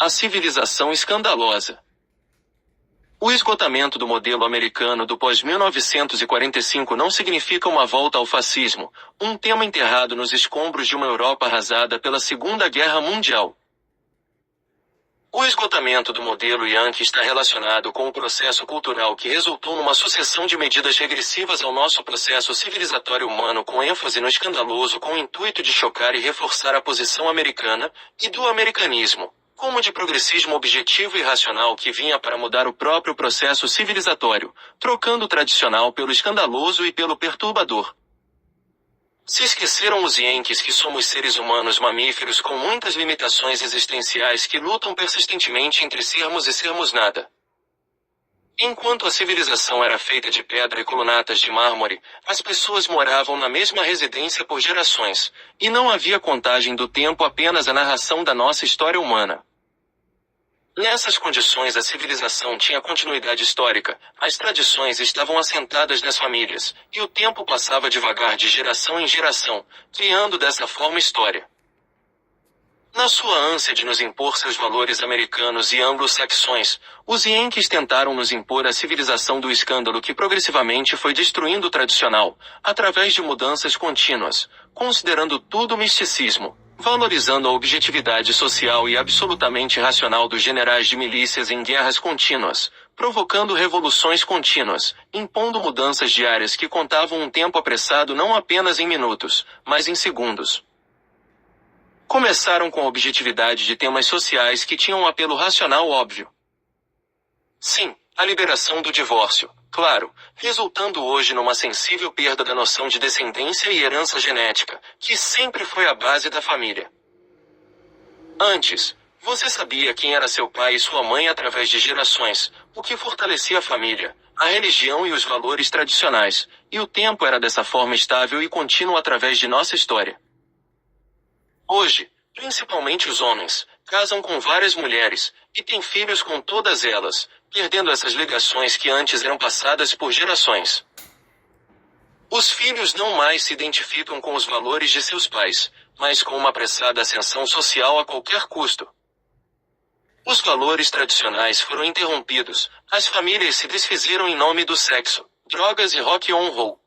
A civilização escandalosa. O esgotamento do modelo americano do pós-1945 não significa uma volta ao fascismo, um tema enterrado nos escombros de uma Europa arrasada pela Segunda Guerra Mundial. O esgotamento do modelo Yankee está relacionado com o processo cultural que resultou numa sucessão de medidas regressivas ao nosso processo civilizatório humano, com ênfase no escandaloso, com o intuito de chocar e reforçar a posição americana e do americanismo como de progressismo objetivo e racional que vinha para mudar o próprio processo civilizatório, trocando o tradicional pelo escandaloso e pelo perturbador. Se esqueceram os Yankees que somos seres humanos mamíferos com muitas limitações existenciais que lutam persistentemente entre sermos e sermos nada. Enquanto a civilização era feita de pedra e colunatas de mármore, as pessoas moravam na mesma residência por gerações, e não havia contagem do tempo, apenas a narração da nossa história humana. Nessas condições, a civilização tinha continuidade histórica, as tradições estavam assentadas nas famílias, e o tempo passava devagar de geração em geração, criando dessa forma história. Na sua ânsia de nos impor seus valores americanos e anglo-saxões, os Yankees tentaram nos impor a civilização do escândalo que progressivamente foi destruindo o tradicional, através de mudanças contínuas, considerando tudo misticismo, valorizando a objetividade social e absolutamente racional dos generais de milícias em guerras contínuas, provocando revoluções contínuas, impondo mudanças diárias que contavam um tempo apressado não apenas em minutos, mas em segundos. Começaram com a objetividade de temas sociais que tinham um apelo racional óbvio. Sim, a liberação do divórcio, claro, resultando hoje numa sensível perda da noção de descendência e herança genética, que sempre foi a base da família. Antes, você sabia quem era seu pai e sua mãe através de gerações, o que fortalecia a família, a religião e os valores tradicionais, e o tempo era dessa forma estável e contínua através de nossa história. Hoje, principalmente os homens, casam com várias mulheres, e têm filhos com todas elas, perdendo essas ligações que antes eram passadas por gerações. Os filhos não mais se identificam com os valores de seus pais, mas com uma apressada ascensão social a qualquer custo. Os valores tradicionais foram interrompidos, as famílias se desfizeram em nome do sexo, drogas e rock and roll.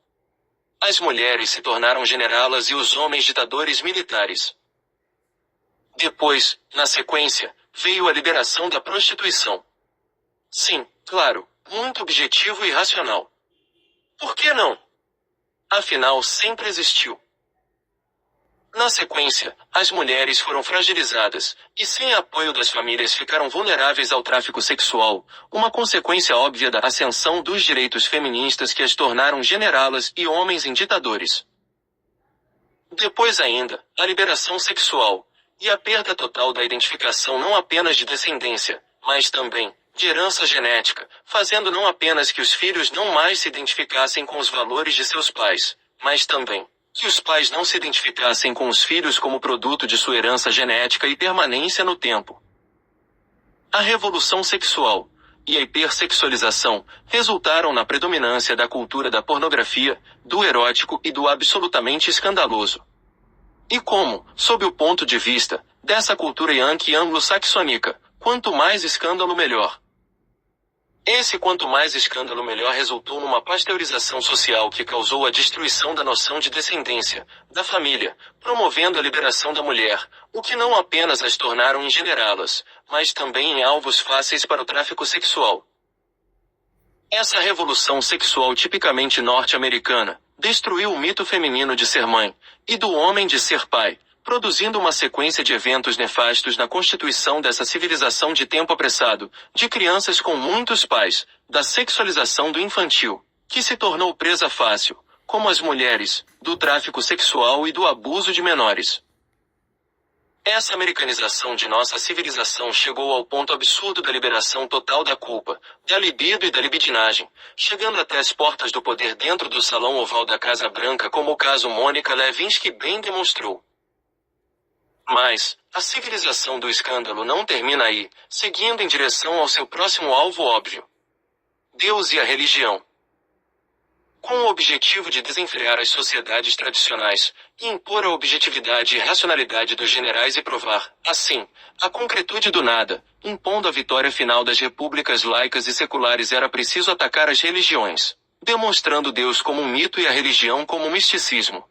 As mulheres se tornaram generalas e os homens ditadores militares. Depois, na sequência, veio a liberação da prostituição. Sim, claro, muito objetivo e racional. Por que não? Afinal, sempre existiu. Na sequência, as mulheres foram fragilizadas, e sem apoio das famílias ficaram vulneráveis ao tráfico sexual, uma consequência óbvia da ascensão dos direitos feministas que as tornaram generalas e homens em ditadores. Depois ainda, a liberação sexual, e a perda total da identificação não apenas de descendência, mas também de herança genética, fazendo não apenas que os filhos não mais se identificassem com os valores de seus pais, mas também que os pais não se identificassem com os filhos como produto de sua herança genética e permanência no tempo. A revolução sexual e a hipersexualização resultaram na predominância da cultura da pornografia, do erótico e do absolutamente escandaloso. E como, sob o ponto de vista dessa cultura yankee anglo-saxônica, quanto mais escândalo melhor. Esse quanto mais escândalo melhor resultou numa pasteurização social que causou a destruição da noção de descendência, da família, promovendo a liberação da mulher, o que não apenas as tornaram em generalas, mas também em alvos fáceis para o tráfico sexual. Essa revolução sexual tipicamente norte-americana destruiu o mito feminino de ser mãe, e do homem de ser pai, produzindo uma sequência de eventos nefastos na constituição dessa civilização de tempo apressado, de crianças com muitos pais, da sexualização do infantil, que se tornou presa fácil, como as mulheres, do tráfico sexual e do abuso de menores. Essa americanização de nossa civilização chegou ao ponto absurdo da liberação total da culpa, da libido e da libidinagem, chegando até as portas do poder dentro do salão oval da Casa Branca, como o caso Mônica Lewinsky bem demonstrou. Mas, a civilização do escândalo não termina aí, seguindo em direção ao seu próximo alvo óbvio: Deus e a religião. com o objetivo de desenfrear as sociedades tradicionais, e impor a objetividade e racionalidade dos generais e provar, assim, a concretude do nada, impondo a vitória final das repúblicas laicas e seculares. Era preciso atacar as religiões, demonstrando Deus como um mito e a religião como um misticismo.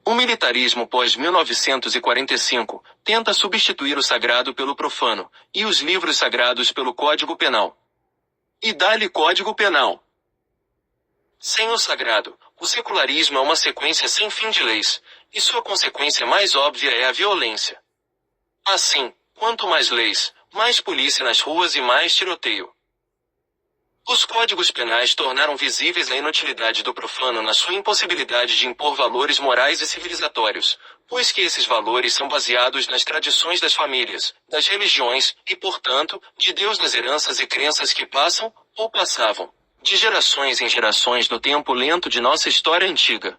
O militarismo pós-1945 tenta substituir o sagrado pelo profano, e os livros sagrados pelo Código Penal. E dá-lhe Código Penal. Sem o sagrado, o secularismo é uma sequência sem fim de leis, e sua consequência mais óbvia é a violência. Assim, quanto mais leis, mais polícia nas ruas e mais tiroteio. Os códigos penais tornaram visíveis a inutilidade do profano na sua impossibilidade de impor valores morais e civilizatórios, pois que esses valores são baseados nas tradições das famílias, das religiões, e portanto, de Deus, nas heranças e crenças que passam, ou passavam, de gerações em gerações no tempo lento de nossa história antiga.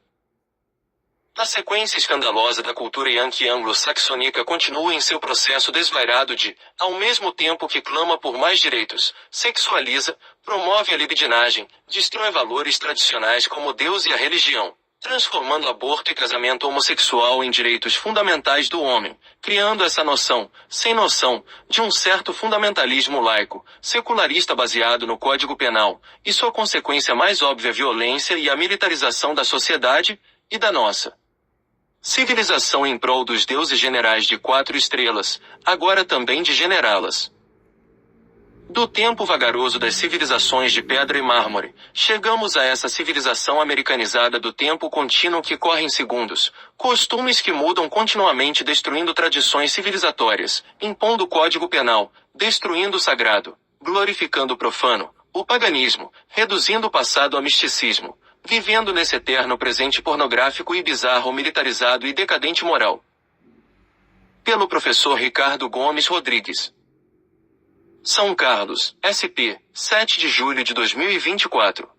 A sequência escandalosa da cultura yankee anglo-saxônica continua em seu processo desvairado de, ao mesmo tempo que clama por mais direitos, sexualiza, promove a libidinagem, destrói valores tradicionais como Deus e a religião, transformando aborto e casamento homossexual em direitos fundamentais do homem, criando essa noção, sem noção, de um certo fundamentalismo laico, secularista baseado no Código Penal, e sua consequência mais óbvia a violência e a militarização da sociedade, e da nossa civilização em prol dos deuses generais de 4 estrelas, agora também de generá-las. Do tempo vagaroso das civilizações de pedra e mármore, chegamos a essa civilização americanizada do tempo contínuo que corre em segundos, costumes que mudam continuamente, destruindo tradições civilizatórias, impondo o Código Penal, destruindo o sagrado, glorificando o profano, o paganismo, reduzindo o passado a misticismo, vivendo nesse eterno presente pornográfico e bizarro, militarizado e decadente moral. Pelo professor Ricardo Gomes Rodrigues. São Carlos, SP, 7 de julho de 2024.